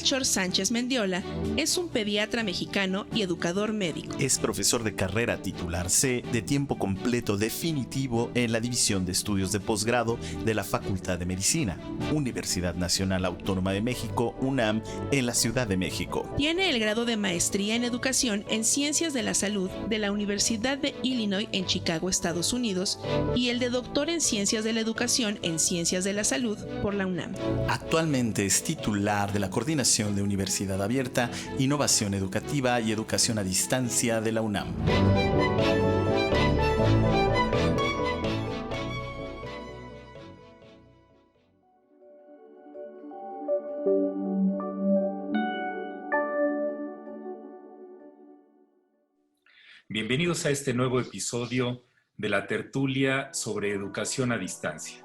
Melchor Sánchez Mendiola es un pediatra mexicano y educador médico. Es profesor de carrera titular C de tiempo completo definitivo en la División de Estudios de Posgrado de la Facultad de Medicina, Universidad Nacional Autónoma de México, UNAM, en la Ciudad de México. Tiene el grado de maestría en educación en Ciencias de la Salud de la Universidad de Illinois en Chicago, Estados Unidos, y el de doctor en Ciencias de la Educación en Ciencias de la Salud por la UNAM. Actualmente es titular de la Coordinación de Universidad Abierta, Innovación Educativa y Educación a Distancia de la UNAM. Bienvenidos a este nuevo episodio de la tertulia sobre educación a distancia.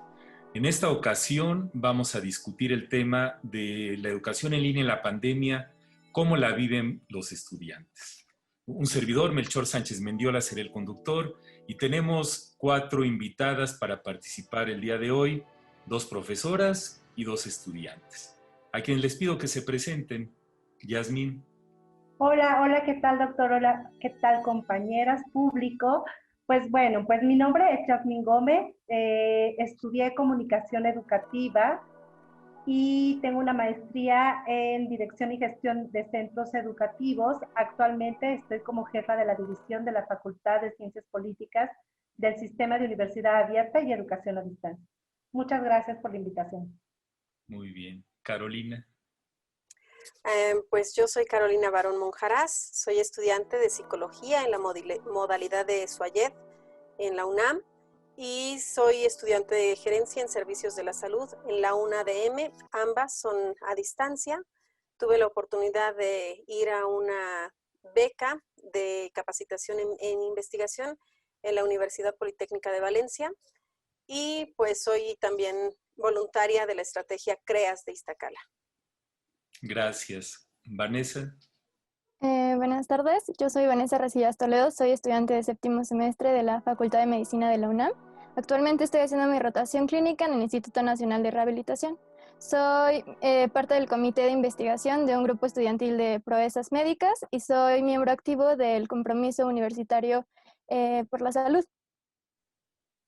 En esta ocasión vamos a discutir el tema de la educación en línea en la pandemia, cómo la viven los estudiantes. Un servidor, Melchor Sánchez Mendiola, será el conductor y tenemos 4 invitadas para participar el día de hoy, 2 profesoras y 2 estudiantes. A quienes les pido que se presenten. Yasmín. Hola, ¿qué tal, doctor? Hola, ¿qué tal, compañeras, público? Pues bueno, pues mi nombre es Yasmín Gómez, estudié comunicación educativa y tengo una maestría en dirección y gestión de centros educativos. Actualmente estoy como jefa de la división de la Facultad de Ciencias Políticas del Sistema de Universidad Abierta y Educación a Distancia. Muchas gracias por la invitación. Muy bien. Carolina. Pues yo soy Carolina Barón Monjarás, soy estudiante de psicología en la modalidad de SUAYED en la UNAM y soy estudiante de gerencia en servicios de la salud en la UNADM, ambas son a distancia. Tuve la oportunidad de ir a una beca de capacitación en investigación en la Universidad Politécnica de Valencia y pues soy también voluntaria de la estrategia CREAS de Iztacala. Gracias. Vanessa. Buenas tardes, yo soy Vanessa Resillas Toledo, soy estudiante de 7º semestre de la Facultad de Medicina de la UNAM. Actualmente estoy haciendo mi rotación clínica en el Instituto Nacional de Rehabilitación. Soy parte del comité de investigación de un grupo estudiantil de proezas médicas y soy miembro activo del compromiso universitario por la salud.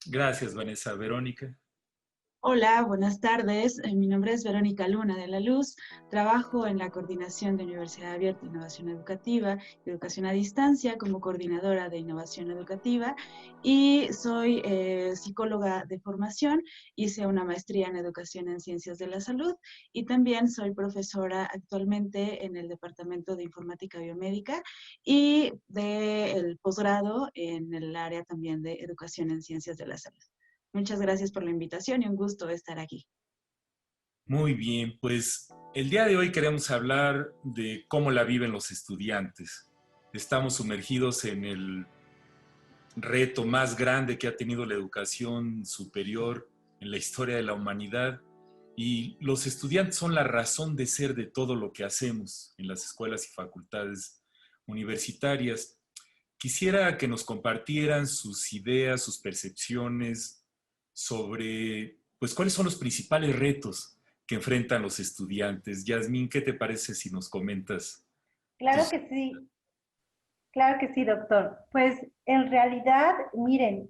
Gracias, Vanessa. Verónica. Hola, buenas tardes. Mi nombre es Verónica Luna de la Luz. Trabajo en la Coordinación de Universidad Abierta, Innovación Educativa y Educación a Distancia como coordinadora de Innovación Educativa y soy psicóloga de formación. Hice una maestría en Educación en Ciencias de la Salud y también soy profesora actualmente en el Departamento de Informática Biomédica y del posgrado en el área también de Educación en Ciencias de la Salud. Muchas gracias por la invitación y un gusto estar aquí. Muy bien, pues el día de hoy queremos hablar de cómo la viven los estudiantes. Estamos sumergidos en el reto más grande que ha tenido la educación superior en la historia de la humanidad y los estudiantes son la razón de ser de todo lo que hacemos en las escuelas y facultades universitarias. Quisiera que nos compartieran sus ideas, sus percepciones sobre, pues, cuáles son los principales retos que enfrentan los estudiantes. Yasmín, ¿qué te parece si nos comentas? Claro que sí, doctor. Pues en realidad, miren,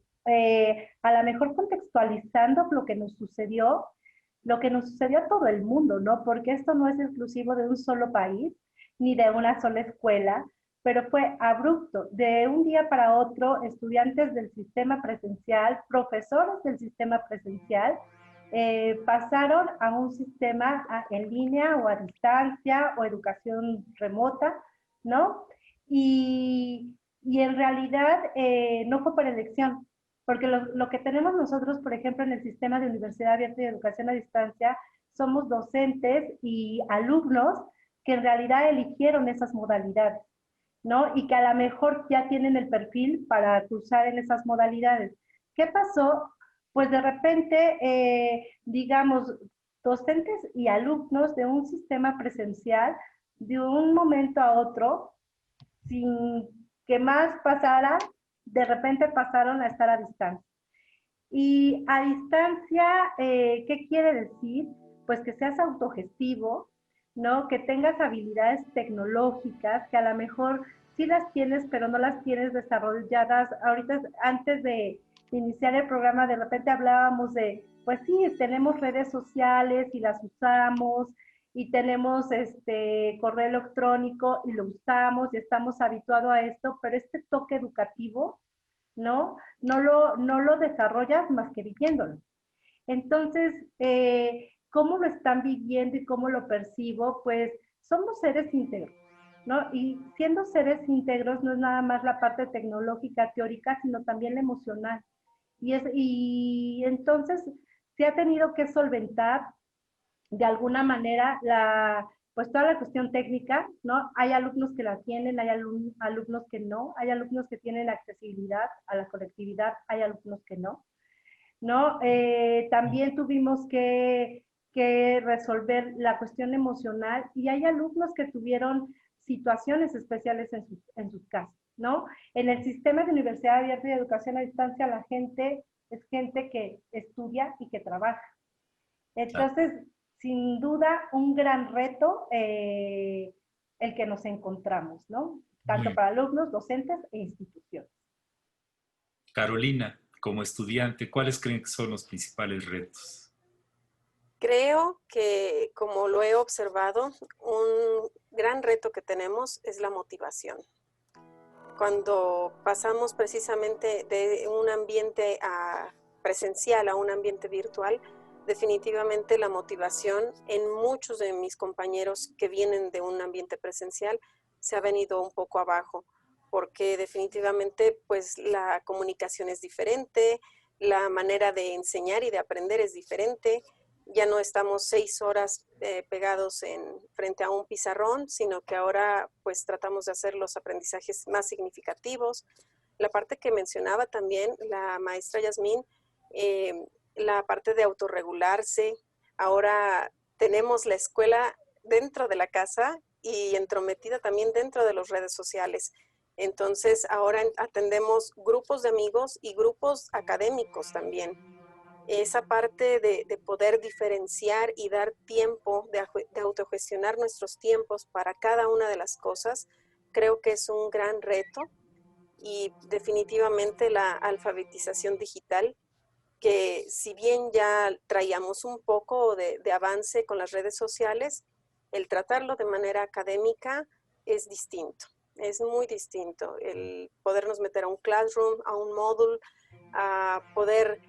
a lo mejor contextualizando lo que nos sucedió a todo el mundo, ¿no? Porque esto no es exclusivo de un solo país ni de una sola escuela, pero fue abrupto. De un día para otro, estudiantes del sistema presencial, profesores del sistema presencial, pasaron a un sistema en línea o a distancia o educación remota, ¿no? Y en realidad no fue por elección, porque lo que tenemos nosotros, por ejemplo, en el sistema de Universidad Abierta y Educación a Distancia, somos docentes y alumnos que en realidad eligieron esas modalidades, ¿no? Y que a lo mejor ya tienen el perfil para cursar en esas modalidades. ¿Qué pasó? Pues de repente, digamos, docentes y alumnos de un sistema presencial, de un momento a otro, sin que más pasara, de repente pasaron a estar a distancia. Y a distancia, ¿qué quiere decir? Pues que seas autogestivo, ¿no? Que tengas habilidades tecnológicas que a lo mejor sí las tienes, pero no las tienes desarrolladas. Ahorita, antes de iniciar el programa, de repente hablábamos de, pues sí, tenemos redes sociales y las usamos, y tenemos correo electrónico y lo usamos y estamos habituados a esto, pero este toque educativo, ¿no? No lo desarrollas más que viviéndolo. Entonces, ¿cómo lo están viviendo y cómo lo percibo? Pues somos seres íntegros, ¿no? Y siendo seres íntegros no es nada más la parte tecnológica, teórica, sino también la emocional. Y entonces se ha tenido que solventar de alguna manera pues toda la cuestión técnica, ¿no? Hay alumnos que la tienen, hay alumnos que no, hay alumnos que tienen accesibilidad a la conectividad, hay alumnos que no, ¿no? También tuvimos que resolver la cuestión emocional y hay alumnos que tuvieron situaciones especiales en sus casas, ¿no? En el sistema de Universidad Abierta y Educación a Distancia, la gente es gente que estudia y que trabaja. Entonces, sin duda, un gran reto el que nos encontramos, ¿no? Tanto para alumnos, docentes e instituciones. Carolina, como estudiante, ¿cuáles creen que son los principales retos? Creo que, como lo he observado, un gran reto que tenemos es la motivación. Cuando pasamos precisamente de un ambiente presencial a un ambiente virtual, definitivamente la motivación en muchos de mis compañeros que vienen de un ambiente presencial se ha venido un poco abajo, porque definitivamente pues la comunicación es diferente, la manera de enseñar y de aprender es diferente. Ya no estamos 6 horas pegados frente a un pizarrón, sino que ahora pues tratamos de hacer los aprendizajes más significativos. La parte que mencionaba también la maestra Yasmín, la parte de autorregularse. Ahora tenemos la escuela dentro de la casa y entrometida también dentro de las redes sociales. Entonces ahora atendemos grupos de amigos y grupos académicos también. Esa parte de poder diferenciar y dar tiempo, de autogestionar nuestros tiempos para cada una de las cosas, creo que es un gran reto. Y definitivamente la alfabetización digital, que si bien ya traíamos un poco de avance con las redes sociales, el tratarlo de manera académica es distinto, es muy distinto. El podernos meter a un classroom, a un módulo, a poder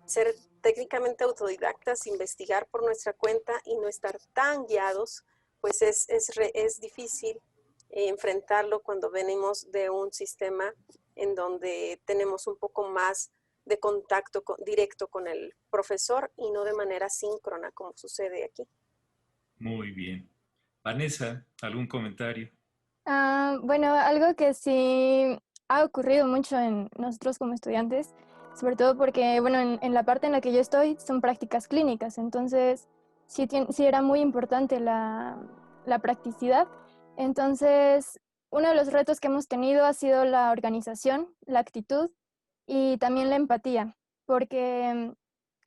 ser técnicamente autodidactas, investigar por nuestra cuenta y no estar tan guiados, pues es difícil enfrentarlo cuando venimos de un sistema en donde tenemos un poco más de contacto directo con el profesor y no de manera síncrona como sucede aquí. Muy bien. Vanessa, ¿algún comentario? Bueno, algo que sí ha ocurrido mucho en nosotros como estudiantes, sobre todo porque, bueno, en la parte en la que yo estoy son prácticas clínicas, entonces sí era muy importante la practicidad. Entonces, uno de los retos que hemos tenido ha sido la organización, la actitud y también la empatía, porque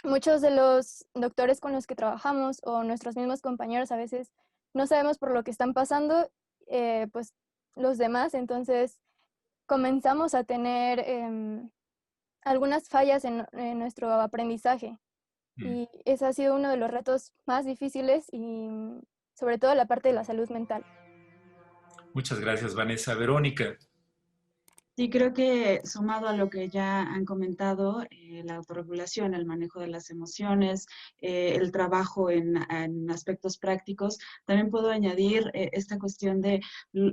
muchos de los doctores con los que trabajamos o nuestros mismos compañeros a veces no sabemos por lo que están pasando, pues los demás, entonces comenzamos a tener algunas fallas en nuestro aprendizaje y ese ha sido uno de los retos más difíciles y sobre todo la parte de la salud mental. Muchas gracias, Vanessa. Verónica. Sí, creo que sumado a lo que ya han comentado, la autorregulación, el manejo de las emociones, el trabajo en aspectos prácticos, también puedo añadir esta cuestión de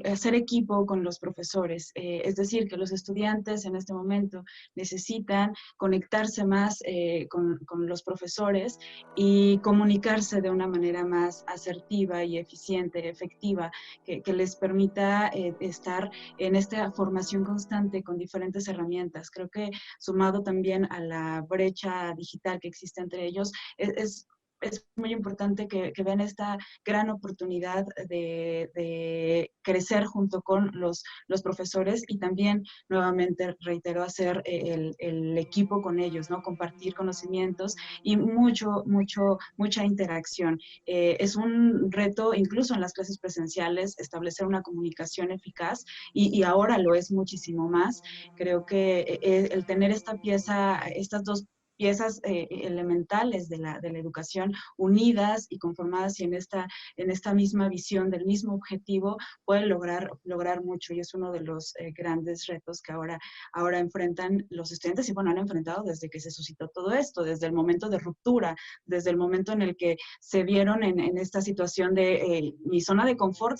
hacer equipo con los profesores. Es decir, que los estudiantes en este momento necesitan conectarse más con los profesores y comunicarse de una manera más asertiva y eficiente, efectiva, que les permita estar en esta formación constante con diferentes herramientas. Creo que sumado también a la brecha digital que existe entre ellos, es es muy importante que vean esta gran oportunidad de crecer junto con los profesores y también, nuevamente, reitero, hacer el equipo con ellos, ¿no? Compartir conocimientos y mucha interacción. Es un reto, incluso en las clases presenciales, establecer una comunicación eficaz y ahora lo es muchísimo más. Creo que el tener estas dos piezas elementales de la educación unidas y conformadas y en esta misma visión del mismo objetivo, pueden lograr mucho y es uno de los grandes retos que ahora enfrentan los estudiantes y bueno, han enfrentado desde que se suscitó todo esto, desde el momento de ruptura, desde el momento en el que se vieron en esta situación de mi zona de confort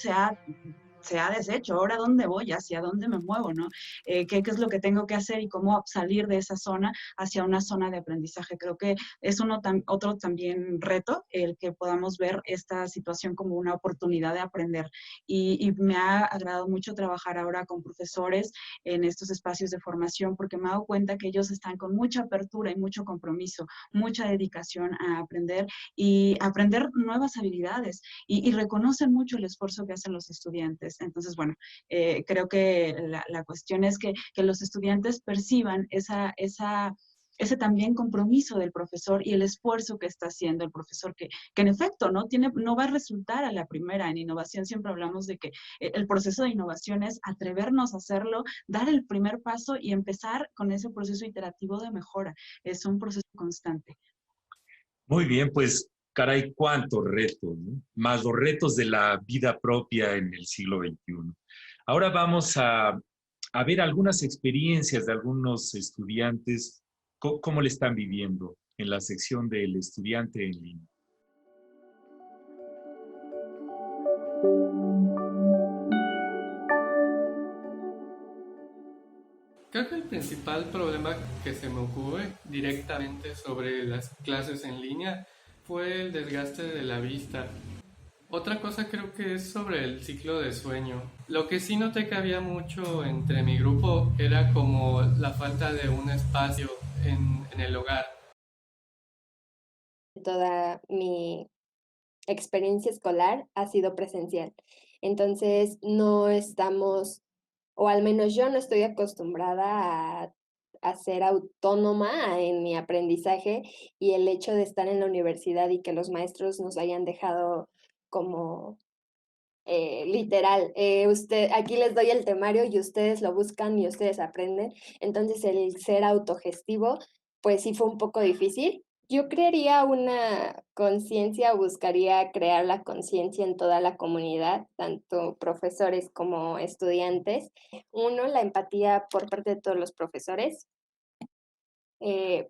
se ha deshecho, ahora dónde voy, hacia dónde me muevo, ¿no? ¿Qué es lo que tengo que hacer y cómo salir de esa zona hacia una zona de aprendizaje? Creo que es otro también reto el que podamos ver esta situación como una oportunidad de aprender y me ha agradado mucho trabajar ahora con profesores en estos espacios de formación porque me he dado cuenta que ellos están con mucha apertura y mucho compromiso, mucha dedicación a aprender y aprender nuevas habilidades y reconocen mucho el esfuerzo que hacen los estudiantes. Entonces, bueno, creo que la cuestión es que los estudiantes perciban ese también compromiso del profesor y el esfuerzo que está haciendo el profesor, que en efecto no va a resultar a la primera. En innovación siempre hablamos de que el proceso de innovación es atrevernos a hacerlo, dar el primer paso y empezar con ese proceso iterativo de mejora. Es un proceso constante. Muy bien, pues caray, cuántos retos, ¿no? Más los retos de la vida propia en el siglo XXI. Ahora vamos a ver algunas experiencias de algunos estudiantes, cómo le están viviendo en la sección del estudiante en línea. Creo que el principal problema que se me ocurre directamente sobre las clases en línea fue el desgaste de la vista. Otra cosa creo que es sobre el ciclo de sueño. Lo que sí noté que había mucho entre mi grupo era como la falta de un espacio en el hogar. Toda mi experiencia escolar ha sido presencial. Entonces, no estamos, o al menos yo no estoy acostumbrada a ser autónoma en mi aprendizaje y el hecho de estar en la universidad y que los maestros nos hayan dejado como literal, aquí les doy el temario y ustedes lo buscan y ustedes aprenden. Entonces, el ser autogestivo, pues sí fue un poco difícil. Yo crearía una conciencia, buscaría crear la conciencia en toda la comunidad, tanto profesores como estudiantes. Uno, la empatía por parte de todos los profesores,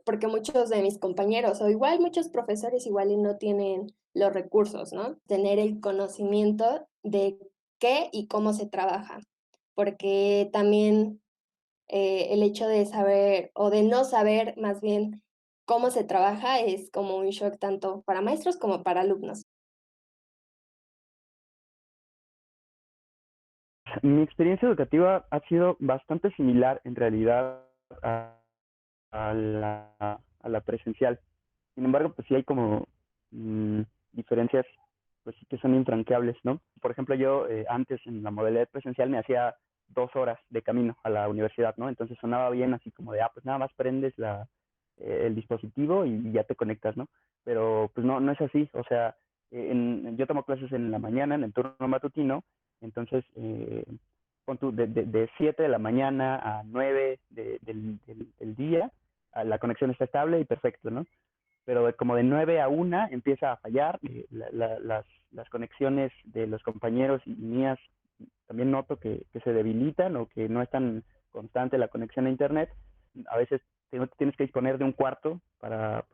porque muchos de mis compañeros, o igual muchos profesores, igual y no tienen los recursos, ¿no? Tener el conocimiento de qué y cómo se trabaja, porque también el hecho de saber, o de no saber más bien cómo se trabaja, es como un shock tanto para maestros como para alumnos. Mi experiencia educativa ha sido bastante similar en realidad a la presencial. Sin embargo, pues sí hay como diferencias pues sí que son infranqueables, ¿no? Por ejemplo, yo antes en la modalidad presencial me hacía 2 horas de camino a la universidad, ¿no? Entonces sonaba bien así como de, pues nada más prendes el dispositivo y ya te conectas, ¿no? Pero pues no es así, o sea, yo tomo clases en la mañana, en el turno matutino, entonces pon tú, de 7 de la mañana a 9 del día, la conexión está estable y perfecto, ¿no? Pero como de 9 a 1 empieza a fallar, las conexiones de los compañeros y mías también noto que se debilitan o que no es tan constante la conexión a internet. A veces tienes que disponer de un cuarto para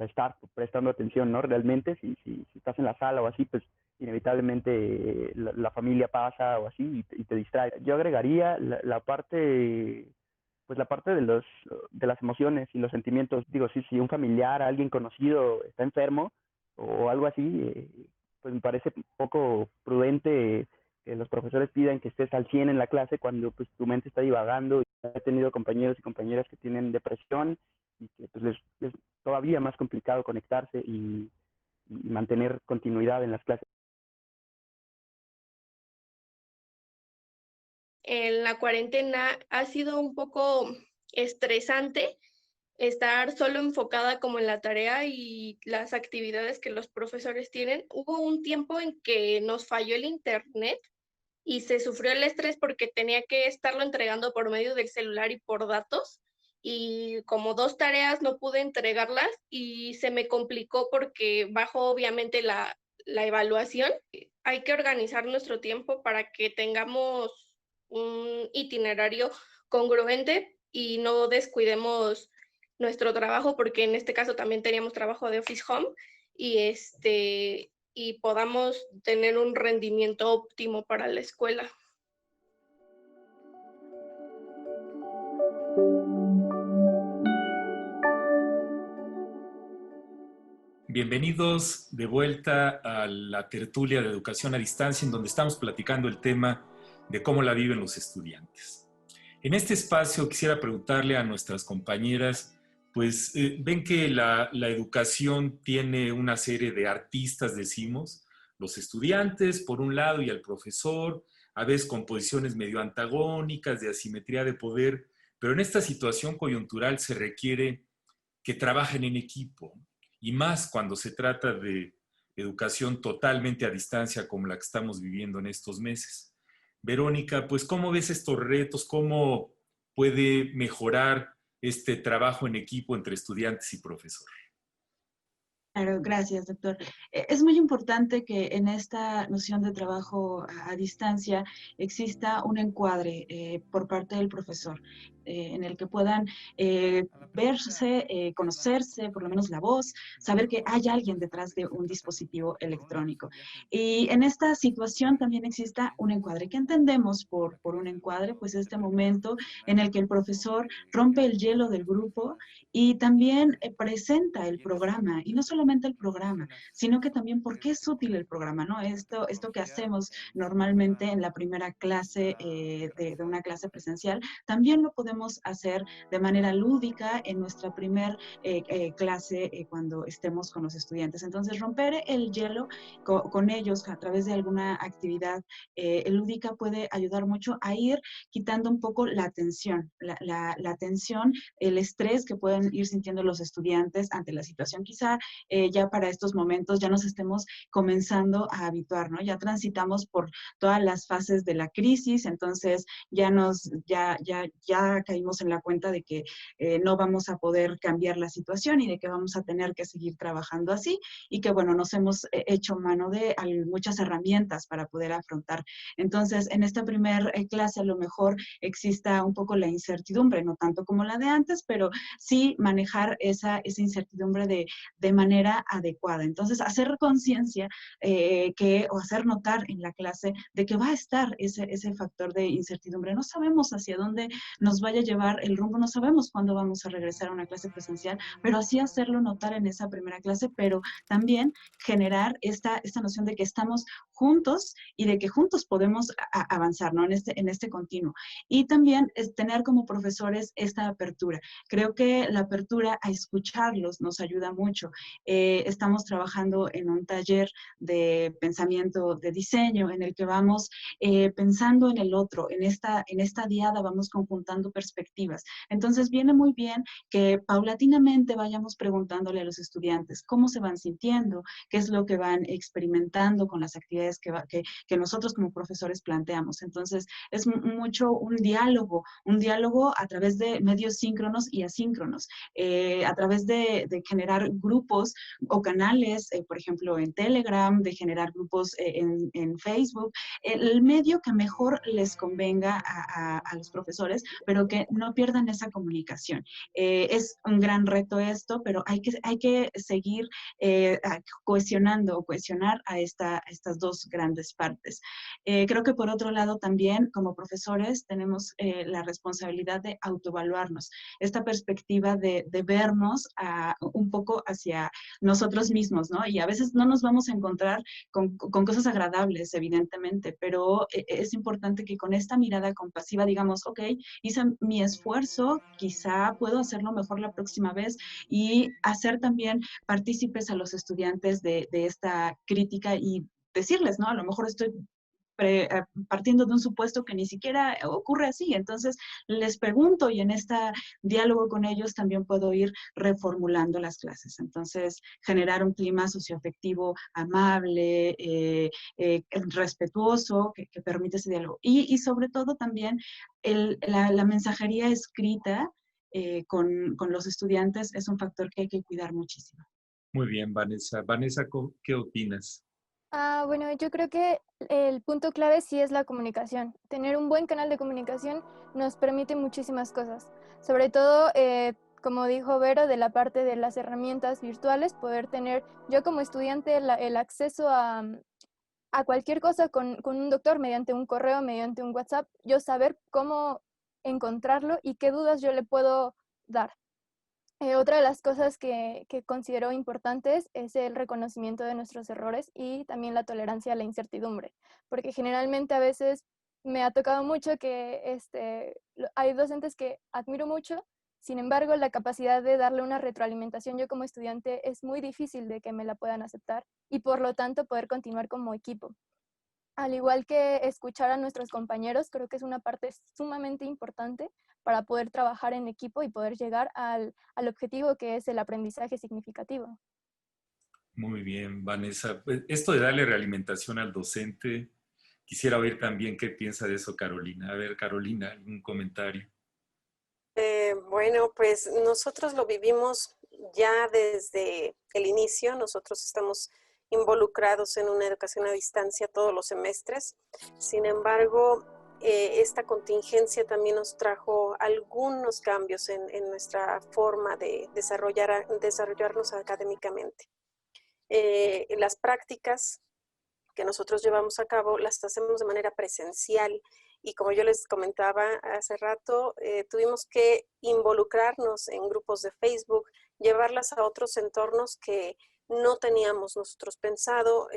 estar prestando atención, ¿no? Realmente, si estás en la sala o así, pues inevitablemente la familia pasa o así y te distrae. Yo agregaría la parte pues la parte de las emociones y los sentimientos. Digo, si un familiar, alguien conocido está enfermo o algo así, pues me parece poco prudente que los profesores pidan que estés al 100 en la clase cuando pues tu mente está divagando. He tenido compañeros y compañeras que tienen depresión y que pues les es todavía más complicado conectarse y mantener continuidad en las clases. En la cuarentena ha sido un poco estresante estar solo enfocada como en la tarea y las actividades que los profesores tienen. Hubo un tiempo en que nos falló el internet y se sufrió el estrés porque tenía que estarlo entregando por medio del celular y por datos. Y como 2 tareas no pude entregarlas y se me complicó porque bajó obviamente la evaluación. Hay que organizar nuestro tiempo para que tengamos un itinerario congruente y no descuidemos nuestro trabajo, porque en este caso también teníamos trabajo de Office Home y podamos tener un rendimiento óptimo para la escuela. Bienvenidos de vuelta a la tertulia de educación a distancia, en donde estamos platicando el tema de cómo la viven los estudiantes. En este espacio quisiera preguntarle a nuestras compañeras, pues ven que la educación tiene una serie de artistas, decimos, los estudiantes por un lado y el profesor, a veces con posiciones medio antagónicas, de asimetría de poder, pero en esta situación coyuntural se requiere que trabajen en equipo, y más cuando se trata de educación totalmente a distancia como la que estamos viviendo en estos meses. Verónica, pues ¿cómo ves estos retos? ¿Cómo puede mejorar este trabajo en equipo entre estudiantes y profesor? Claro, gracias, doctor. Es muy importante que en esta noción de trabajo a distancia exista un encuadre por parte del profesor, en el que puedan verse, conocerse, por lo menos la voz, saber que hay alguien detrás de un dispositivo electrónico. Y en esta situación también exista un encuadre. ¿Qué entendemos por un encuadre? Pues este momento en el que el profesor rompe el hielo del grupo y también presenta el programa, y no solamente el programa, sino que también por qué es útil el programa, ¿no? Esto que hacemos normalmente en la primera clase de una clase presencial, también lo podemos hacer de manera lúdica en nuestra primer clase cuando estemos con los estudiantes. Entonces, romper el hielo con ellos a través de alguna actividad lúdica puede ayudar mucho a ir quitando un poco la tensión, la tensión, el estrés que pueden ir sintiendo los estudiantes ante la situación. Quizá ya para estos momentos ya nos estemos comenzando a habituar, ¿no? Ya transitamos por todas las fases de la crisis, entonces ya caímos en la cuenta de que no vamos a poder cambiar la situación y de que vamos a tener que seguir trabajando así, y que, bueno, nos hemos hecho mano de muchas herramientas para poder afrontar. Entonces, en esta primer clase a lo mejor exista un poco la incertidumbre, no tanto como la de antes, pero sí manejar esa incertidumbre de manera adecuada. Entonces, hacer conciencia o hacer notar en la clase de que va a estar ese factor de incertidumbre. No sabemos hacia dónde nos vaya a llevar el rumbo, no sabemos cuándo vamos a regresar a una clase presencial, pero así hacerlo notar en esa primera clase, pero también generar esta noción de que estamos juntos y de que juntos podemos avanzar, ¿no? En este continuo. Y también es tener como profesores esta apertura. Creo que la apertura a escucharlos nos ayuda mucho. Estamos trabajando en un taller de pensamiento de diseño en el que vamos pensando en el otro, en esta diada vamos conjuntando perspectivas. Entonces viene muy bien que paulatinamente vayamos preguntándole a los estudiantes cómo se van sintiendo, qué es lo que van experimentando con las actividades que nosotros como profesores planteamos. Entonces es mucho un diálogo a través de medios síncronos y asíncronos, a través de generar grupos o canales, por ejemplo, en Telegram, de generar grupos en Facebook, el medio que mejor les convenga a los profesores, pero que no pierdan esa comunicación. Es un gran reto esto, pero hay que seguir cohesionar a estas dos grandes partes. Creo que por otro lado también, como profesores, tenemos la responsabilidad de autoevaluarnos, esta perspectiva de vernos un poco hacia nosotros mismos, ¿no? Y a veces no nos vamos a encontrar con cosas agradables, evidentemente, pero es importante que con esta mirada compasiva digamos, ok, hice mi esfuerzo, quizá puedo hacerlo mejor la próxima vez, y hacer también partícipes a los estudiantes de esta crítica y decirles, ¿no? A lo mejor estoy partiendo de un supuesto que ni siquiera ocurre así. Entonces, les pregunto y en este diálogo con ellos también puedo ir reformulando las clases. Entonces, generar un clima socioafectivo amable, respetuoso, que permite ese diálogo. Y sobre todo también la mensajería escrita con los estudiantes es un factor que hay que cuidar muchísimo. Muy bien, Vanessa. Vanessa, ¿qué opinas? Bueno, yo creo que el punto clave sí es la comunicación. Tener un buen canal de comunicación nos permite muchísimas cosas. Sobre todo, como dijo Vero, de la parte de las herramientas virtuales, poder tener yo como estudiante el acceso a cualquier cosa con un doctor mediante un correo, mediante un WhatsApp, yo saber cómo encontrarlo y qué dudas yo le puedo dar. Otra de las cosas que considero importantes es el reconocimiento de nuestros errores y también la tolerancia a la incertidumbre, porque generalmente a veces me ha tocado mucho que hay docentes que admiro mucho, sin embargo la capacidad de darle una retroalimentación yo como estudiante es muy difícil de que me la puedan aceptar y por lo tanto poder continuar como equipo. Al igual que escuchar a nuestros compañeros, creo que es una parte sumamente importante para poder trabajar en equipo y poder llegar al objetivo que es el aprendizaje significativo. Muy bien, Vanessa. Pues, esto de darle realimentación al docente, quisiera oír también qué piensa de eso Carolina. A ver, Carolina, ¿algún comentario? Bueno, pues nosotros lo vivimos ya desde el inicio. Nosotros estamos involucrados en una educación a distancia todos los semestres. Sin embargo, esta contingencia también nos trajo algunos cambios en nuestra forma de desarrollarnos académicamente. Las prácticas que nosotros llevamos a cabo las hacemos de manera presencial y como yo les comentaba hace rato, tuvimos que involucrarnos en grupos de Facebook, llevarlas a otros entornos que no teníamos nosotros pensado.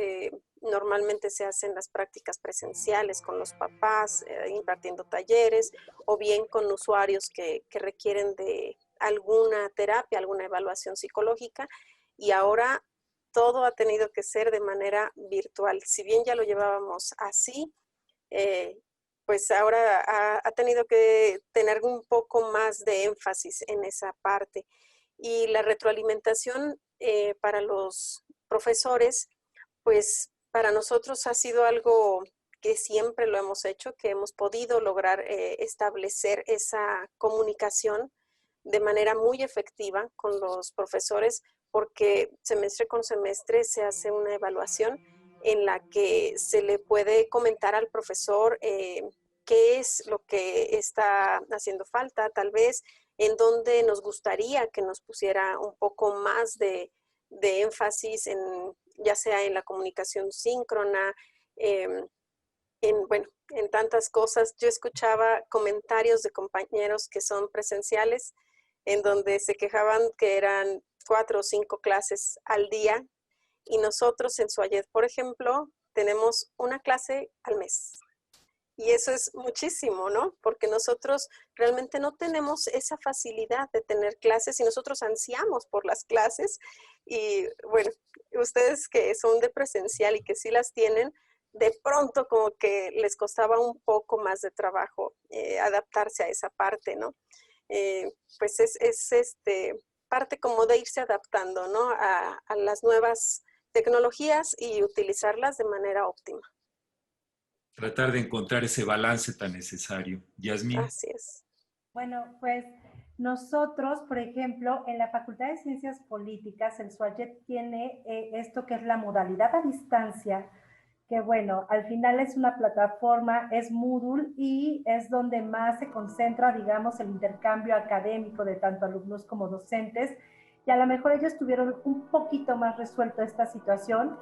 Normalmente se hacen las prácticas presenciales con los papás, impartiendo talleres, o bien con usuarios que requieren de alguna terapia, alguna evaluación psicológica, y ahora todo ha tenido que ser de manera virtual. Si bien ya lo llevábamos así, pues ahora ha tenido que tener un poco más de énfasis en esa parte. Y la retroalimentación para los profesores, pues para nosotros ha sido algo que siempre lo hemos hecho, que hemos podido lograr establecer esa comunicación de manera muy efectiva con los profesores, porque semestre con semestre se hace una evaluación en la que se le puede comentar al profesor qué es lo que está haciendo falta, tal vez en donde nos gustaría que nos pusiera un poco más de énfasis, ya sea en la comunicación síncrona, en tantas cosas. Yo escuchaba comentarios de compañeros que son presenciales, en donde se quejaban que eran 4 o 5 clases al día, y nosotros en SUAYED, por ejemplo, tenemos una clase al mes. Y eso es muchísimo, ¿no? Porque nosotros realmente no tenemos esa facilidad de tener clases y nosotros ansiamos por las clases. Y bueno, ustedes que son de presencial y que sí las tienen, de pronto como que les costaba un poco más de trabajo adaptarse a esa parte, ¿no? Pues es parte como de irse adaptando, ¿no? A las nuevas tecnologías y utilizarlas de manera óptima. Tratar de encontrar ese balance tan necesario. Yasmín. Así es. Bueno, pues nosotros, por ejemplo, en la Facultad de Ciencias Políticas, el SUAYED tiene esto que es la modalidad a distancia, que bueno, al final es una plataforma, es Moodle y es donde más se concentra, digamos, el intercambio académico de tanto alumnos como docentes, y a lo mejor ellos tuvieron un poquito más resuelto esta situación.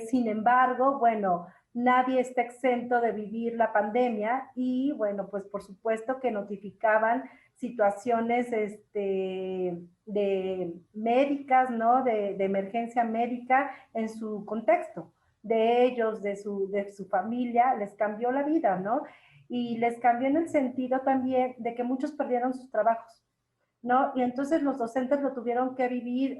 Sin embargo, bueno, nadie está exento de vivir la pandemia y bueno, pues por supuesto que notificaban situaciones de médicas, ¿no? De emergencia médica en su contexto, de ellos, de su familia, les cambió la vida, ¿no? Y les cambió en el sentido también de que muchos perdieron sus trabajos, ¿no? Y entonces los docentes lo tuvieron que vivir,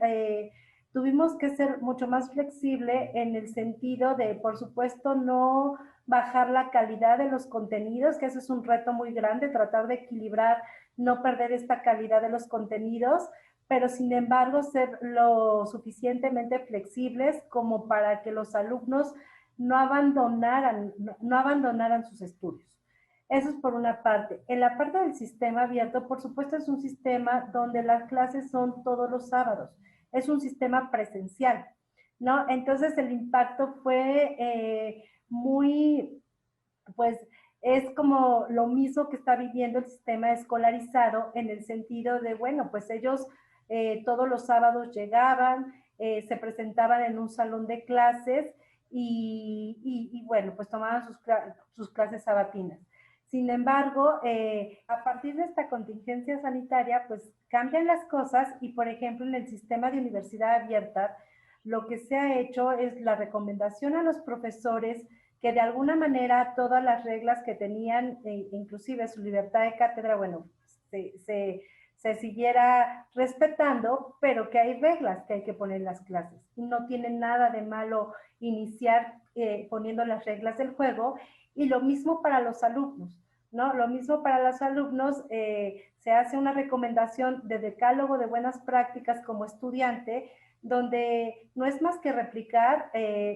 tuvimos que ser mucho más flexible en el sentido de, por supuesto, no bajar la calidad de los contenidos, que eso es un reto muy grande, tratar de equilibrar, no perder esta calidad de los contenidos, pero sin embargo ser lo suficientemente flexibles como para que los alumnos no abandonaran sus estudios. Eso es por una parte. En la parte del sistema abierto, por supuesto, es un sistema donde las clases son todos los sábados. Es un sistema presencial, ¿no? Entonces el impacto fue muy, pues, es como lo mismo que está viviendo el sistema escolarizado en el sentido de, bueno, pues ellos todos los sábados llegaban, se presentaban en un salón de clases y bueno, pues tomaban sus clases sabatinas. Sin embargo, a partir de esta contingencia sanitaria, pues cambian las cosas y, por ejemplo, en el sistema de universidad abierta, lo que se ha hecho es la recomendación a los profesores que de alguna manera todas las reglas que tenían, inclusive su libertad de cátedra, bueno, se siguiera respetando, pero que hay reglas que hay que poner en las clases. Y no tiene nada de malo iniciar poniendo las reglas del juego. Y lo mismo para los alumnos, ¿no? Lo mismo para los alumnos, se hace una recomendación de decálogo de buenas prácticas como estudiante, donde no es más que replicar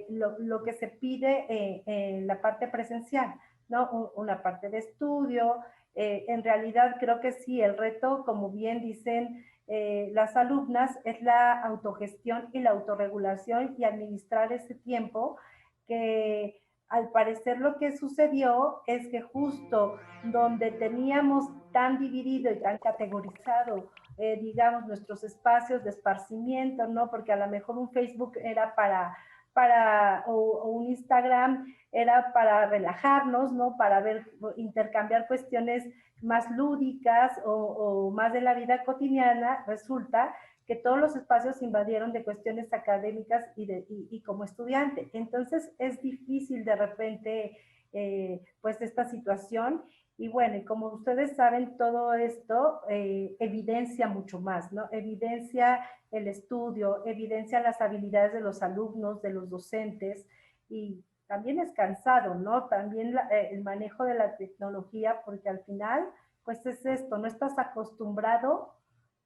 lo que se pide en la parte presencial, ¿no? Una parte de estudio. En realidad creo que sí, el reto, como bien dicen las alumnas, es la autogestión y la autorregulación y administrar ese tiempo que al parecer lo que sucedió es que justo donde teníamos tan dividido y tan categorizado, digamos, nuestros espacios de esparcimiento, ¿no? Porque a lo mejor un Facebook era o un Instagram era para relajarnos, ¿no? Para intercambiar cuestiones más lúdicas o más de la vida cotidiana. Resulta que todos los espacios se invadieron de cuestiones académicas y como estudiante. Entonces es difícil de repente pues esta situación. Y bueno, y como ustedes saben, todo esto evidencia mucho más, ¿no? Evidencia el estudio, evidencia las habilidades de los alumnos, de los docentes, y también es cansado, ¿no? También el manejo de la tecnología, porque al final, pues es esto, no estás acostumbrado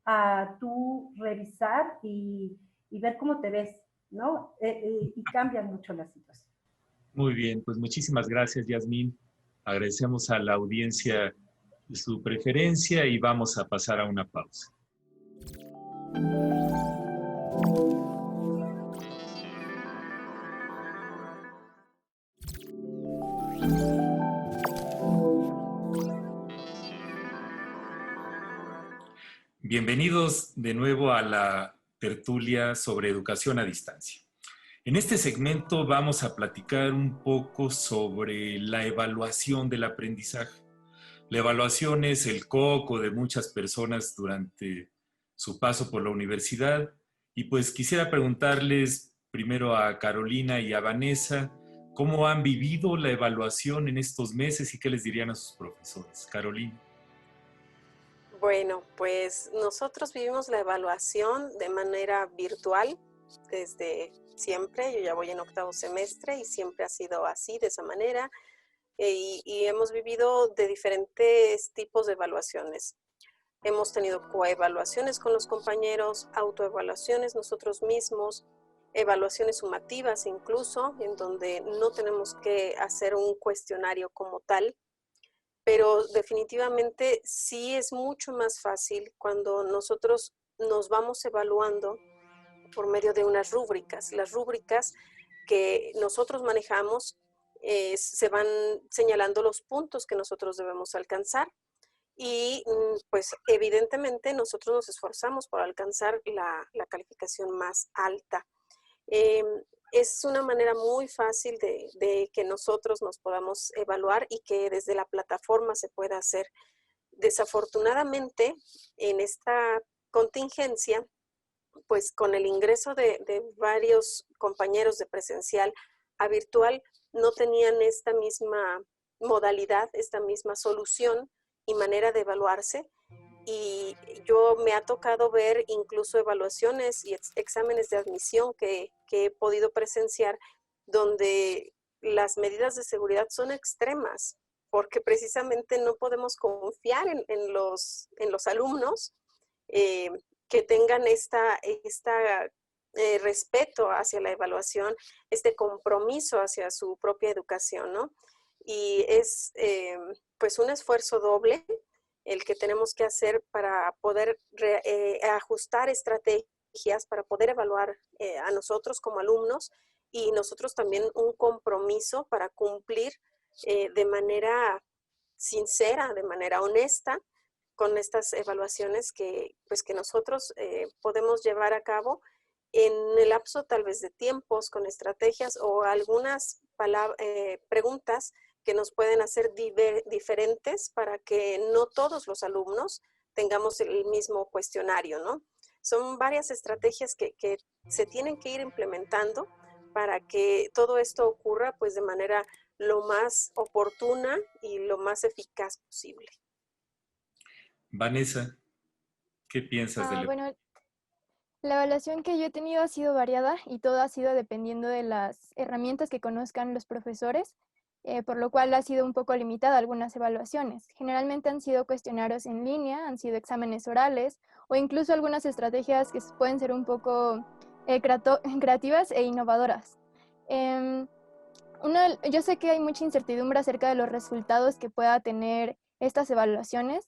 a tú revisar y ver cómo te ves, ¿no? Y cambia mucho la situación. Muy bien, pues muchísimas gracias, Yasmín. Agradecemos a la audiencia su preferencia y vamos a pasar a una pausa. Bienvenidos de nuevo a la tertulia sobre educación a distancia. En este segmento vamos a platicar un poco sobre la evaluación del aprendizaje. La evaluación es el coco de muchas personas durante su paso por la universidad y pues quisiera preguntarles primero a Carolina y a Vanessa cómo han vivido la evaluación en estos meses y qué les dirían a sus profesores. Carolina. Bueno, pues nosotros vivimos la evaluación de manera virtual desde siempre. Yo ya voy en 8º semestre y siempre ha sido así, de esa manera. Y hemos vivido de diferentes tipos de evaluaciones. Hemos tenido coevaluaciones con los compañeros, autoevaluaciones nosotros mismos, evaluaciones sumativas incluso, en donde no tenemos que hacer un cuestionario como tal. Pero definitivamente sí es mucho más fácil cuando nosotros nos vamos evaluando por medio de unas rúbricas. Las rúbricas que nosotros manejamos se van señalando los puntos que nosotros debemos alcanzar y pues evidentemente nosotros nos esforzamos por alcanzar la calificación más alta. Es una manera muy fácil de que nosotros nos podamos evaluar y que desde la plataforma se pueda hacer Desafortunadamente, en esta contingencia, pues con el ingreso de varios compañeros de presencial a virtual, no tenían esta misma modalidad, esta misma solución y manera de evaluarse. Y yo me ha tocado ver incluso evaluaciones y exámenes de admisión que he podido presenciar, donde las medidas de seguridad son extremas, porque precisamente no podemos confiar en los alumnos que tengan respeto hacia la evaluación, este compromiso hacia su propia educación, ¿no? Y es pues un esfuerzo doble el que tenemos que hacer para poder ajustar estrategias, para poder evaluar a nosotros como alumnos, y nosotros también un compromiso para cumplir de manera sincera, de manera honesta, con estas evaluaciones que nosotros podemos llevar a cabo en el lapso tal vez de tiempos, con estrategias o algunas preguntas que nos pueden hacer diferentes para que no todos los alumnos tengamos el mismo cuestionario, ¿no? Son varias estrategias que se tienen que ir implementando para que todo esto ocurra pues de manera lo más oportuna y lo más eficaz posible. Vanessa, ¿qué piensas de Bueno, la evaluación que yo he tenido ha sido variada y todo ha sido dependiendo de las herramientas que conozcan los profesores, por lo cual ha sido un poco limitada algunas evaluaciones. Generalmente han sido cuestionarios en línea, han sido exámenes orales o incluso algunas estrategias que pueden ser un poco creativas e innovadoras. Yo sé que hay mucha incertidumbre acerca de los resultados que pueda tener estas evaluaciones,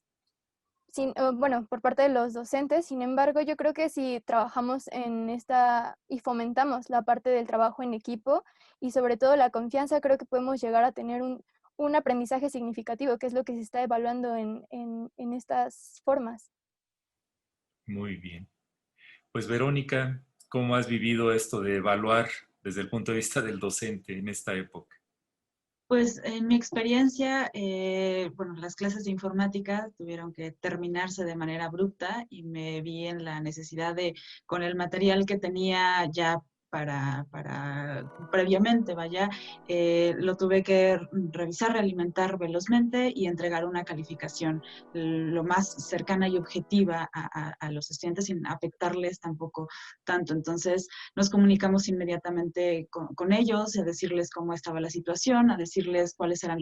por parte de los docentes. Sin embargo, yo creo que si trabajamos en esta y fomentamos la parte del trabajo en equipo y sobre todo la confianza, creo que podemos llegar a tener un aprendizaje significativo, que es lo que se está evaluando en estas formas. Muy bien. Pues Verónica, ¿cómo has vivido esto de evaluar desde el punto de vista del docente en esta época? Pues en mi experiencia, las clases de informática tuvieron que terminarse de manera abrupta y me vi en la necesidad de, con el material que tenía ya para previamente, lo tuve que revisar, realimentar velozmente y entregar una calificación lo más cercana y objetiva a los estudiantes sin afectarles tampoco tanto. Entonces nos comunicamos inmediatamente con ellos, a decirles cómo estaba la situación, a decirles cuáles eran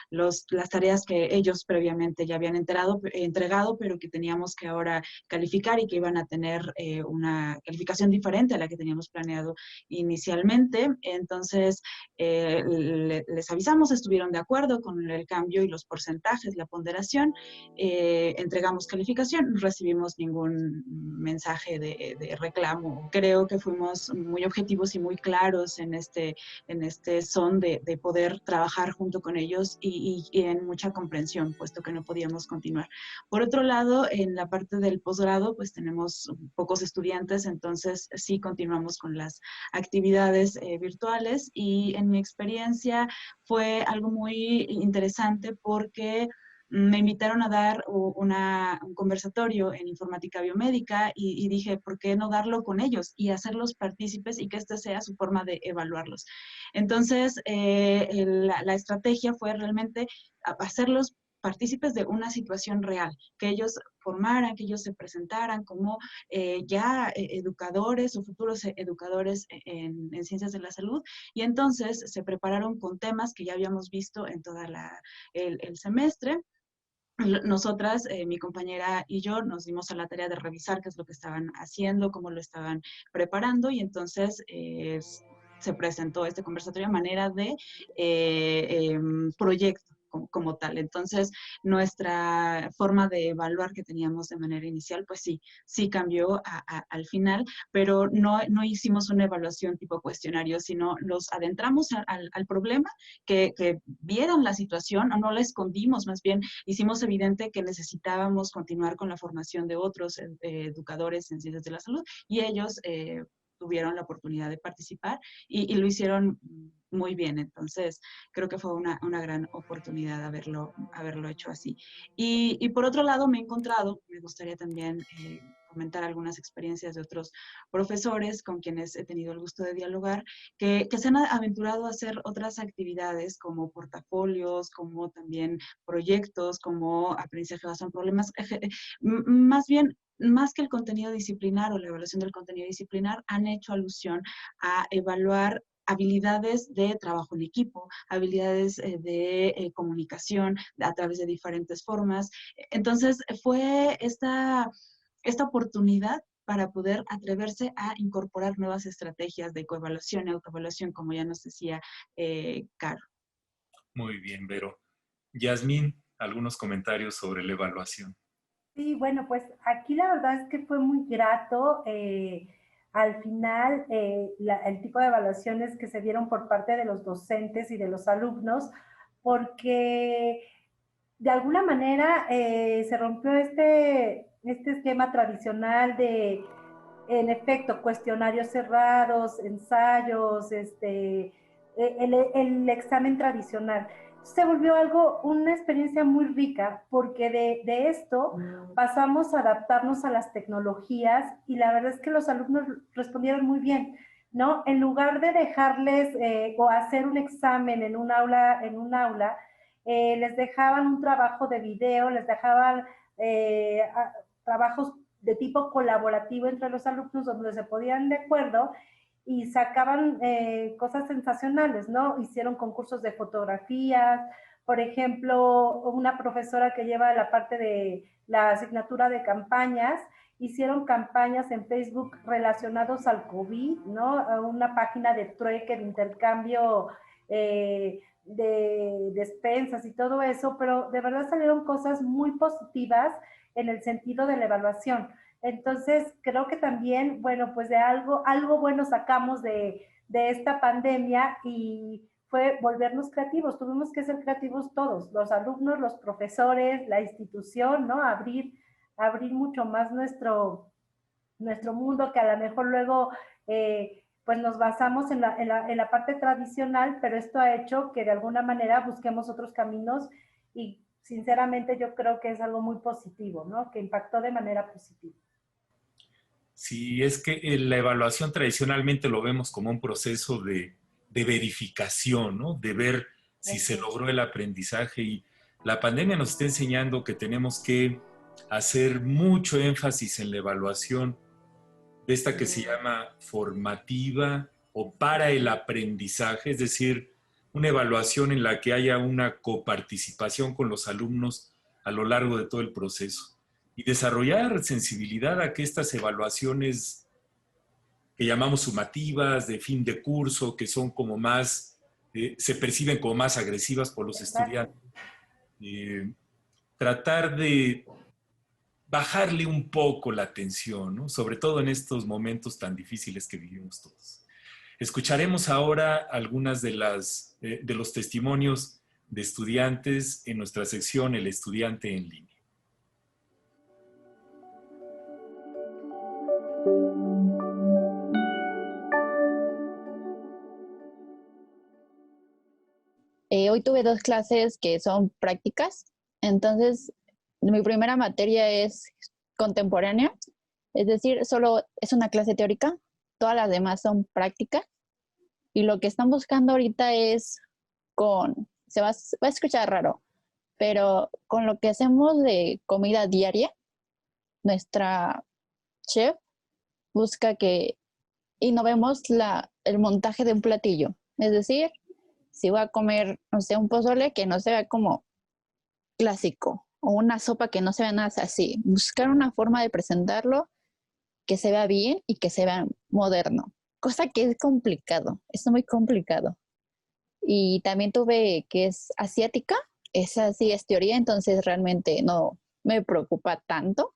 las tareas que ellos previamente ya habían entregado, pero que teníamos que ahora calificar y que iban a tener una calificación diferente a la que teníamos planeado inicialmente. Entonces les avisamos, estuvieron de acuerdo con el cambio y los porcentajes, la ponderación, entregamos calificación, no recibimos ningún mensaje de reclamo. Creo que fuimos muy objetivos y muy claros en este son de poder trabajar junto con ellos y en mucha comprensión, puesto que no podíamos continuar. Por otro lado, en la parte del posgrado, pues tenemos pocos estudiantes, entonces sí continuamos con las actividades virtuales, y en mi experiencia fue algo muy interesante porque me invitaron a dar un conversatorio en informática biomédica y dije, ¿por qué no darlo con ellos y hacerlos partícipes y que esta sea su forma de evaluarlos? Entonces, la estrategia fue realmente hacerlos partícipes de una situación real, que ellos formaran, que ellos se presentaran como educadores o futuros educadores en ciencias de la salud, y entonces se prepararon con temas que ya habíamos visto en todo el semestre. Nosotras, mi compañera y yo, nos dimos a la tarea de revisar qué es lo que estaban haciendo, cómo lo estaban preparando, y entonces se presentó este conversatorio a manera de proyecto como tal. Entonces, nuestra forma de evaluar que teníamos de manera inicial, pues sí cambió al final, pero no hicimos una evaluación tipo cuestionario, sino los adentramos al problema, que vieron la situación, o no la escondimos, más bien hicimos evidente que necesitábamos continuar con la formación de otros educadores en ciencias de la salud, y ellos tuvieron la oportunidad de participar y lo hicieron muy bien. Entonces, creo que fue una gran oportunidad haberlo hecho así. Y por otro lado, me gustaría también comentar algunas experiencias de otros profesores con quienes he tenido el gusto de dialogar, que se han aventurado a hacer otras actividades como portafolios, como también proyectos, como aprendizaje basado en problemas. Más bien, más que el contenido disciplinar o la evaluación del contenido disciplinar, han hecho alusión a evaluar habilidades de trabajo en equipo, habilidades de comunicación a través de diferentes formas. Entonces, fue esta oportunidad para poder atreverse a incorporar nuevas estrategias de coevaluación y autoevaluación, como ya nos decía Caro. Muy bien, Vero. Yasmín, algunos comentarios sobre la evaluación. Sí, bueno, pues aquí la verdad es que fue muy grato. Al final, el tipo de evaluaciones que se dieron por parte de los docentes y de los alumnos, porque de alguna manera se rompió este esquema tradicional de, en efecto, cuestionarios cerrados, ensayos, el examen tradicional. Se volvió una experiencia muy rica, porque de esto pasamos a adaptarnos a las tecnologías y la verdad es que los alumnos respondieron muy bien, ¿no? En lugar de dejarles o hacer un examen en un aula, les dejaban un trabajo de video, les dejaban trabajos de tipo colaborativo entre los alumnos donde se ponían de acuerdo y sacaban cosas sensacionales, ¿no? Hicieron concursos de fotografías, por ejemplo, una profesora que lleva la parte de la asignatura de campañas, hicieron campañas en Facebook relacionados al COVID, ¿no? A una página de trueque, de intercambio de despensas y todo eso, pero de verdad salieron cosas muy positivas en el sentido de la evaluación. Entonces, creo que también, bueno, pues de algo bueno sacamos de esta pandemia y fue volvernos creativos. Tuvimos que ser creativos todos, los alumnos, los profesores, la institución, ¿no? Abrir mucho más nuestro mundo, que a lo mejor luego pues nos basamos en la parte tradicional, pero esto ha hecho que de alguna manera busquemos otros caminos y sinceramente yo creo que es algo muy positivo, ¿no? Que impactó de manera positiva. Sí, es que la evaluación tradicionalmente lo vemos como un proceso de verificación, ¿no? De ver si se logró el aprendizaje, y la pandemia nos está enseñando que tenemos que hacer mucho énfasis en la evaluación de esta que se llama formativa o para el aprendizaje, es decir, una evaluación en la que haya una coparticipación con los alumnos a lo largo de todo el proceso y desarrollar sensibilidad a que estas evaluaciones que llamamos sumativas, de fin de curso, que son como más, se perciben como más agresivas por los estudiantes, tratar de bajarle un poco la tensión, ¿no? Sobre todo en estos momentos tan difíciles que vivimos todos. Escucharemos ahora algunas de los testimonios de estudiantes en nuestra sección El Estudiante en Línea. Hoy tuve 2 clases que son prácticas, entonces mi primera materia es contemporánea, es decir, solo es una clase teórica, todas las demás son prácticas, y lo que están buscando ahorita es se va a escuchar raro, pero con lo que hacemos de comida diaria, nuestra chef busca que innovemos el montaje de un platillo, es decir, si voy a comer, no sé, un pozole que no se vea como clásico o una sopa que no se vea nada así. Buscar una forma de presentarlo que se vea bien y que se vea moderno. Cosa que es complicado, es muy complicado. Y también tuve que es asiática, esa sí es teoría, entonces realmente no me preocupa tanto.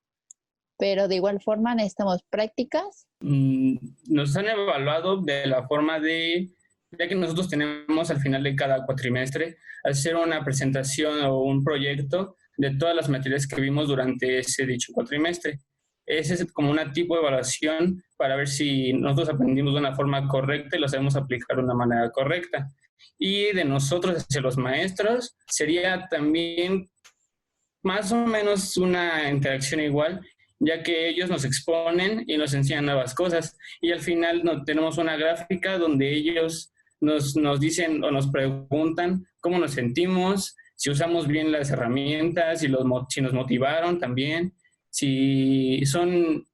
Pero de igual forma necesitamos prácticas. Nos han evaluado de la forma ya que nosotros tenemos al final de cada cuatrimestre, hacer una presentación o un proyecto de todas las materias que vimos durante ese dicho cuatrimestre. Ese es como un tipo de evaluación para ver si nosotros aprendimos de una forma correcta y lo sabemos aplicar de una manera correcta. Y de nosotros hacia los maestros sería también más o menos una interacción igual, ya que ellos nos exponen y nos enseñan nuevas cosas. Y al final tenemos una gráfica donde ellos nos dicen o nos preguntan cómo nos sentimos, si usamos bien las herramientas, si nos motivaron también, si son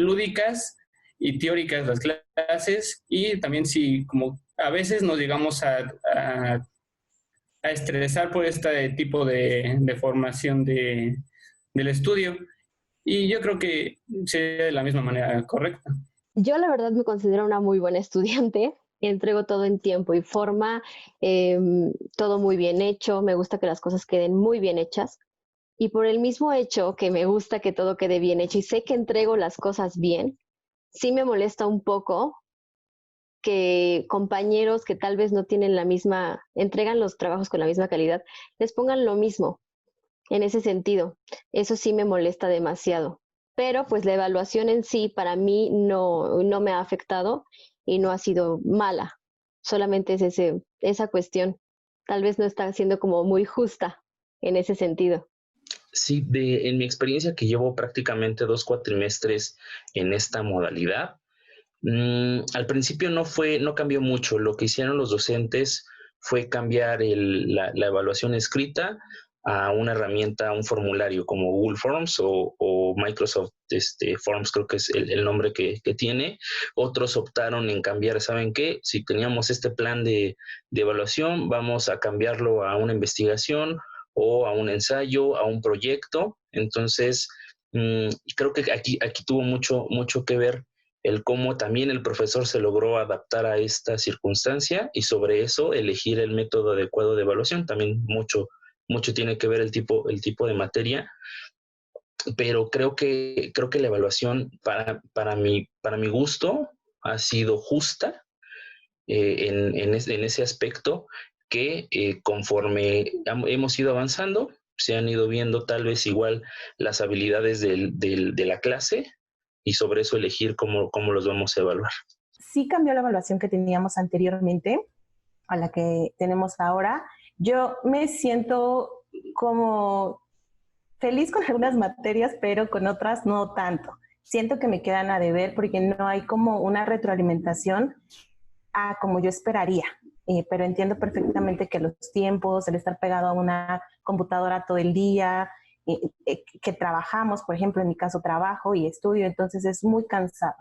lúdicas y teóricas las clases, y también si como a veces nos llegamos a estresar por este tipo de formación del estudio. Y yo creo que sería de la misma manera correcta. Yo la verdad me considero una muy buena estudiante. Entrego todo en tiempo y forma, todo muy bien hecho. Me gusta que las cosas queden muy bien hechas. Y por el mismo hecho que me gusta que todo quede bien hecho y sé que entrego las cosas bien, sí me molesta un poco que compañeros que tal vez no tienen entregan los trabajos con la misma calidad, les pongan lo mismo en ese sentido. Eso sí me molesta demasiado. Pero pues la evaluación en sí para mí no me ha afectado y no ha sido mala. Solamente es esa cuestión. Tal vez no está siendo como muy justa en ese sentido. Sí, en mi experiencia que llevo prácticamente 2 cuatrimestres en esta modalidad, al principio no cambió mucho. Lo que hicieron los docentes fue cambiar la evaluación escrita a una herramienta, a un formulario como Google Forms o Microsoft Forms, creo que es el nombre que tiene. Otros optaron en cambiar, ¿saben qué? Si teníamos este plan de evaluación, vamos a cambiarlo a una investigación o a un ensayo, a un proyecto. Entonces, creo que aquí tuvo mucho que ver el cómo también el profesor se logró adaptar a esta circunstancia y sobre eso elegir el método adecuado de evaluación. También mucho tiene que ver el tipo de materia, pero creo que la evaluación para mi gusto ha sido justa en ese aspecto, que conforme hemos ido avanzando, se han ido viendo tal vez igual las habilidades de la clase y sobre eso elegir cómo los vamos a evaluar. Sí cambió la evaluación que teníamos anteriormente a la que tenemos ahora. Yo me siento como feliz con algunas materias, pero con otras no tanto. Siento que me quedan a deber porque no hay como una retroalimentación a como yo esperaría. Pero entiendo perfectamente que los tiempos, el estar pegado a una computadora todo el día, que trabajamos, por ejemplo, en mi caso trabajo y estudio, entonces es muy cansado.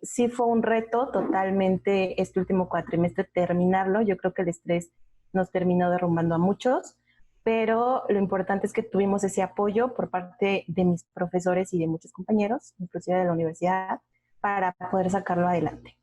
Sí fue un reto totalmente este último cuatrimestre terminarlo. Yo creo que el estrés nos terminó derrumbando a muchos, pero lo importante es que tuvimos ese apoyo por parte de mis profesores y de muchos compañeros, inclusive de la universidad, para poder sacarlo adelante.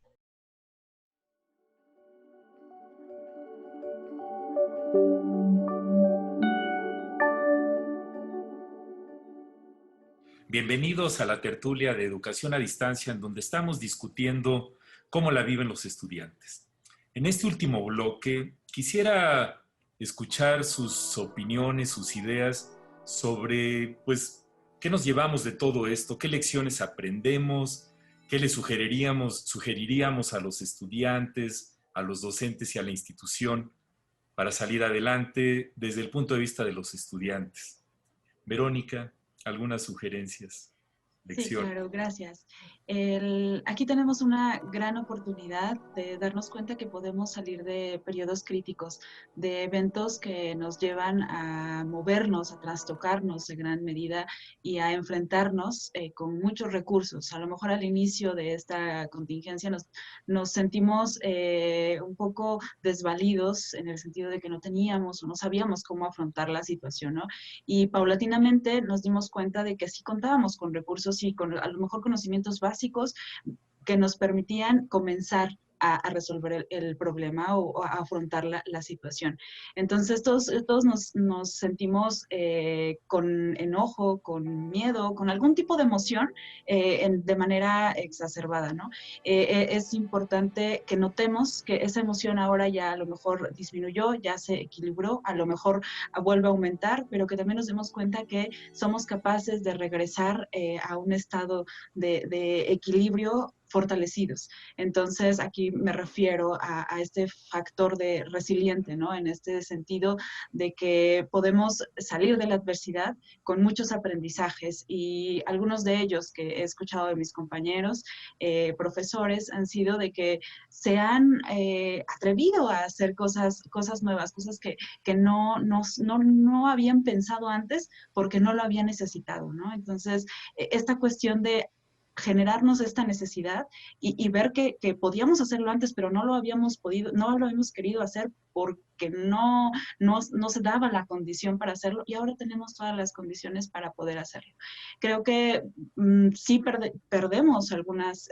Bienvenidos a la tertulia de educación a distancia, en donde estamos discutiendo cómo la viven los estudiantes. En este último bloque quisiera escuchar sus opiniones, sus ideas sobre, pues, qué nos llevamos de todo esto, qué lecciones aprendemos, qué les sugeriríamos a los estudiantes, a los docentes y a la institución para salir adelante desde el punto de vista de los estudiantes. Verónica, algunas sugerencias. Sí, claro, gracias. Aquí tenemos una gran oportunidad de darnos cuenta que podemos salir de periodos críticos, de eventos que nos llevan a movernos, a trastocarnos en gran medida y a enfrentarnos con muchos recursos. A lo mejor al inicio de esta contingencia nos sentimos un poco desvalidos en el sentido de que no teníamos o no sabíamos cómo afrontar la situación, ¿no? Y paulatinamente nos dimos cuenta de que sí contábamos con recursos y con a lo mejor conocimientos básicos que nos permitían comenzar a resolver el problema o a afrontar la situación. Entonces todos nos sentimos con enojo, con miedo, con algún tipo de emoción de manera exacerbada, ¿no? Es importante que notemos que esa emoción ahora ya a lo mejor disminuyó, ya se equilibró, a lo mejor vuelve a aumentar, pero que también nos demos cuenta que somos capaces de regresar a un estado de equilibrio fortalecidos. Entonces, aquí me refiero a este factor de resiliente, ¿no? En este sentido de que podemos salir de la adversidad con muchos aprendizajes y algunos de ellos que he escuchado de mis compañeros, profesores, han sido de que se han atrevido a hacer cosas nuevas, cosas que no habían pensado antes porque no lo habían necesitado, ¿no? Entonces, esta cuestión de generarnos esta necesidad y ver que podíamos hacerlo antes, pero no lo habíamos podido, no lo habíamos querido hacer porque no se daba la condición para hacerlo y ahora tenemos todas las condiciones para poder hacerlo. Creo que sí perdemos algunas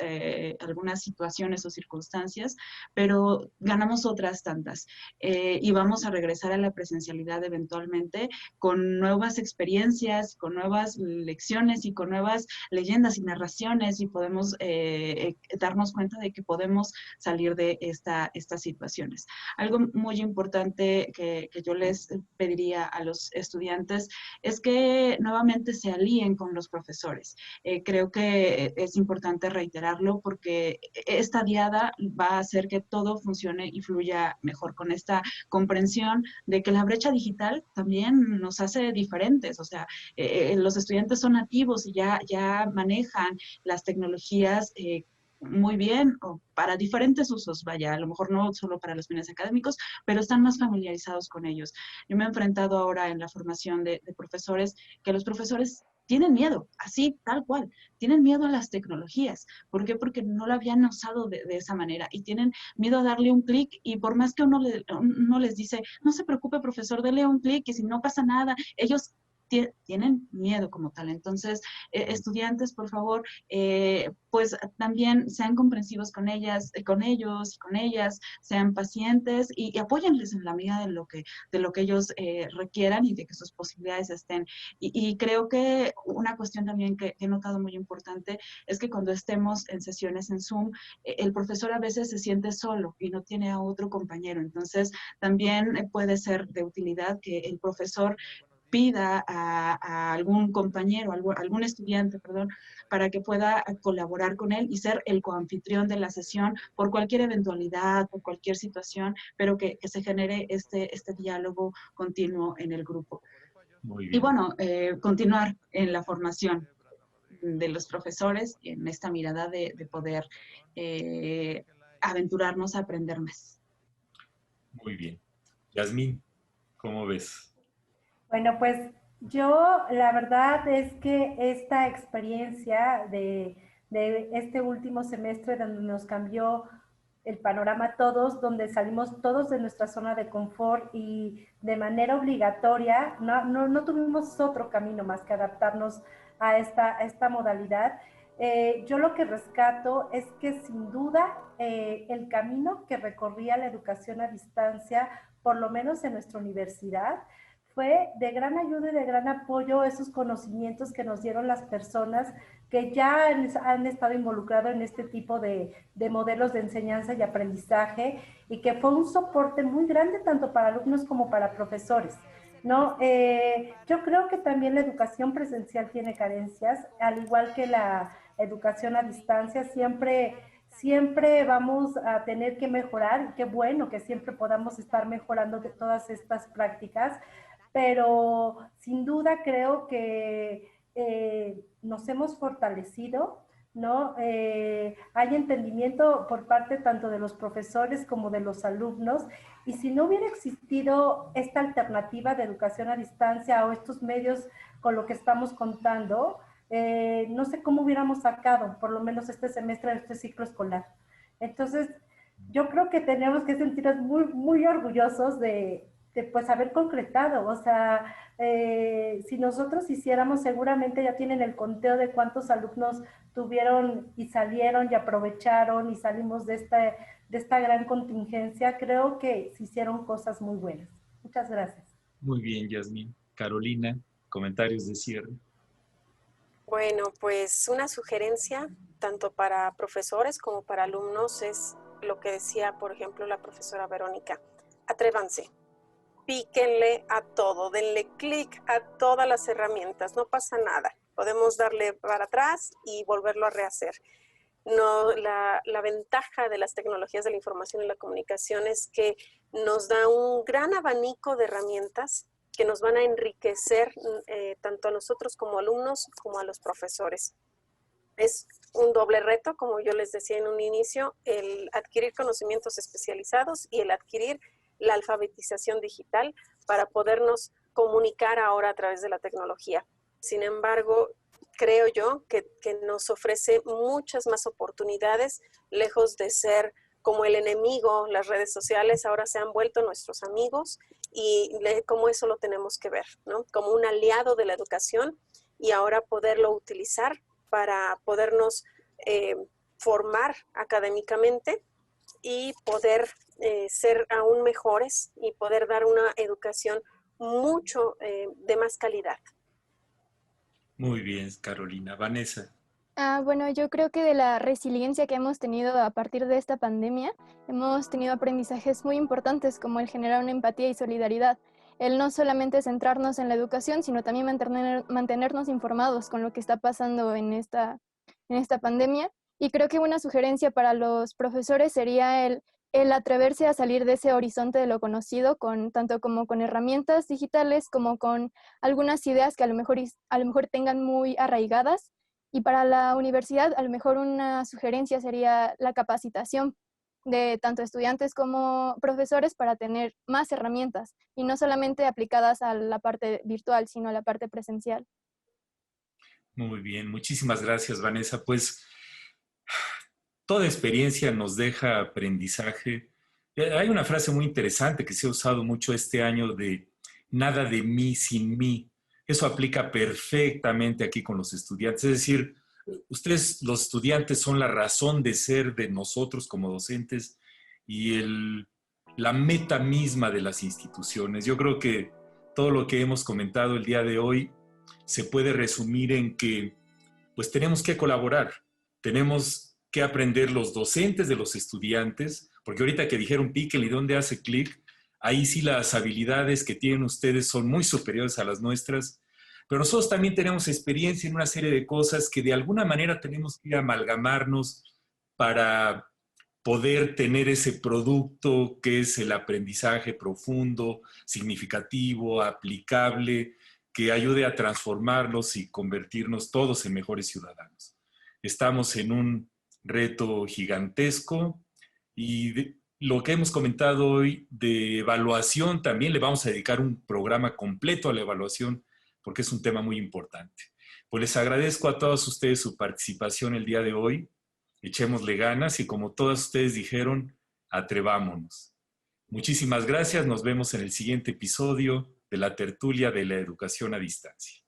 situaciones o circunstancias, pero ganamos otras tantas y vamos a regresar a la presencialidad eventualmente con nuevas experiencias, con nuevas lecciones y con nuevas leyendas y narraciones y podemos darnos cuenta de que podemos salir de estas situaciones. Algo muy importante que yo les pediría a los estudiantes es que nuevamente se alíen con los profesores. Creo que es importante reiterarlo porque esta diada va a hacer que todo funcione y fluya mejor con esta comprensión de que la brecha digital también nos hace diferentes. O sea, los estudiantes son nativos y ya manejan las tecnologías muy bien o para diferentes usos, vaya, a lo mejor no solo para los fines académicos, pero están más familiarizados con ellos. Yo me he enfrentado ahora en la formación de profesores que los profesores tienen miedo, así, tal cual, tienen miedo a las tecnologías. ¿Por qué? Porque no lo habían usado de esa manera y tienen miedo a darle un clic y por más que uno les dice, no se preocupe profesor, dele un clic y si no pasa nada, ellos tienen miedo como tal. Entonces, estudiantes, por favor, pues también sean comprensivos con ellas, con ellos y con ellas, sean pacientes y apóyenles en la medida de lo que ellos requieran y de que sus posibilidades estén. Y creo que una cuestión también que he notado muy importante es que cuando estemos en sesiones en Zoom, el profesor a veces se siente solo y no tiene a otro compañero. Entonces, también puede ser de utilidad que el profesor pida a algún compañero, algún estudiante, perdón, para que pueda colaborar con él y ser el coanfitrión de la sesión por cualquier eventualidad, por cualquier situación, pero que se genere este diálogo continuo en el grupo. Muy bien. Y bueno, continuar en la formación de los profesores en esta mirada de poder aventurarnos a aprender más. Muy bien. Yasmín, ¿cómo ves? Bueno, pues yo la verdad es que esta experiencia de este último semestre donde nos cambió el panorama a todos, donde salimos todos de nuestra zona de confort y de manera obligatoria, no tuvimos otro camino más que adaptarnos a esta modalidad. Yo lo que rescato es que sin duda el camino que recorría la educación a distancia, por lo menos en nuestra universidad, fue de gran ayuda y de gran apoyo esos conocimientos que nos dieron las personas que ya han estado involucrados en este tipo de modelos de enseñanza y aprendizaje y que fue un soporte muy grande tanto para alumnos como para profesores, ¿no? Yo creo que también la educación presencial tiene carencias, al igual que la educación a distancia, siempre vamos a tener que mejorar y qué bueno que siempre podamos estar mejorando de todas estas prácticas, pero sin duda creo que nos hemos fortalecido, ¿no? Hay entendimiento por parte tanto de los profesores como de los alumnos, y si no hubiera existido esta alternativa de educación a distancia o estos medios con lo que estamos contando, no sé cómo hubiéramos sacado por lo menos este semestre de este ciclo escolar. Entonces, yo creo que tenemos que sentirnos muy, muy orgullosos de pues haber concretado. O sea, si nosotros hiciéramos, seguramente ya tienen el conteo de cuántos alumnos tuvieron y salieron y aprovecharon y salimos de esta gran contingencia. Creo que se hicieron cosas muy buenas. Muchas gracias. Muy bien, Yasmín. Carolina, comentarios de cierre. Bueno, pues una sugerencia tanto para profesores como para alumnos es lo que decía, por ejemplo, la profesora Verónica. Atrévanse, píquenle a todo, denle clic a todas las herramientas, no pasa nada. Podemos darle para atrás y volverlo a rehacer. No, la ventaja de las tecnologías de la información y la comunicación es que nos da un gran abanico de herramientas que nos van a enriquecer tanto a nosotros como alumnos como a los profesores. Es un doble reto, como yo les decía en un inicio, el adquirir conocimientos especializados y el adquirir la alfabetización digital para podernos comunicar ahora a través de la tecnología. Sin embargo, creo yo que nos ofrece muchas más oportunidades, lejos de ser como el enemigo. Las redes sociales ahora se han vuelto nuestros amigos y como eso lo tenemos que ver, ¿no? Como un aliado de la educación y ahora poderlo utilizar para podernos formar académicamente y poder ser aún mejores y poder dar una educación mucho de más calidad. Muy bien, Carolina. Vanessa. Bueno, yo creo que de la resiliencia que hemos tenido a partir de esta pandemia, hemos tenido aprendizajes muy importantes como el generar una empatía y solidaridad. El no solamente centrarnos en la educación, sino también mantenernos informados con lo que está pasando en esta pandemia. Y creo que una sugerencia para los profesores sería el atreverse a salir de ese horizonte de lo conocido, tanto como con herramientas digitales, como con algunas ideas que a lo mejor tengan muy arraigadas. Y para la universidad, a lo mejor una sugerencia sería la capacitación de tanto estudiantes como profesores para tener más herramientas y no solamente aplicadas a la parte virtual, sino a la parte presencial. Muy bien, muchísimas gracias, Vanessa. Pues toda experiencia nos deja aprendizaje. Hay una frase muy interesante que se ha usado mucho este año de nada de mí sin mí. Eso aplica perfectamente aquí con los estudiantes. Es decir, ustedes, los estudiantes, son la razón de ser de nosotros como docentes y la meta misma de las instituciones. Yo creo que todo lo que hemos comentado el día de hoy se puede resumir en que pues tenemos que colaborar, tenemos que aprender los docentes de los estudiantes, porque ahorita que dijeron píquenle y dónde hace clic, ahí sí las habilidades que tienen ustedes son muy superiores a las nuestras, pero nosotros también tenemos experiencia en una serie de cosas que de alguna manera tenemos que amalgamarnos para poder tener ese producto que es el aprendizaje profundo, significativo, aplicable, que ayude a transformarlos y convertirnos todos en mejores ciudadanos. Estamos en un reto gigantesco y lo que hemos comentado hoy de evaluación, también le vamos a dedicar un programa completo a la evaluación porque es un tema muy importante. Pues les agradezco a todos ustedes su participación el día de hoy. Echémosle ganas y como todas ustedes dijeron, atrevámonos. Muchísimas gracias. Nos vemos en el siguiente episodio de la tertulia de la educación a distancia.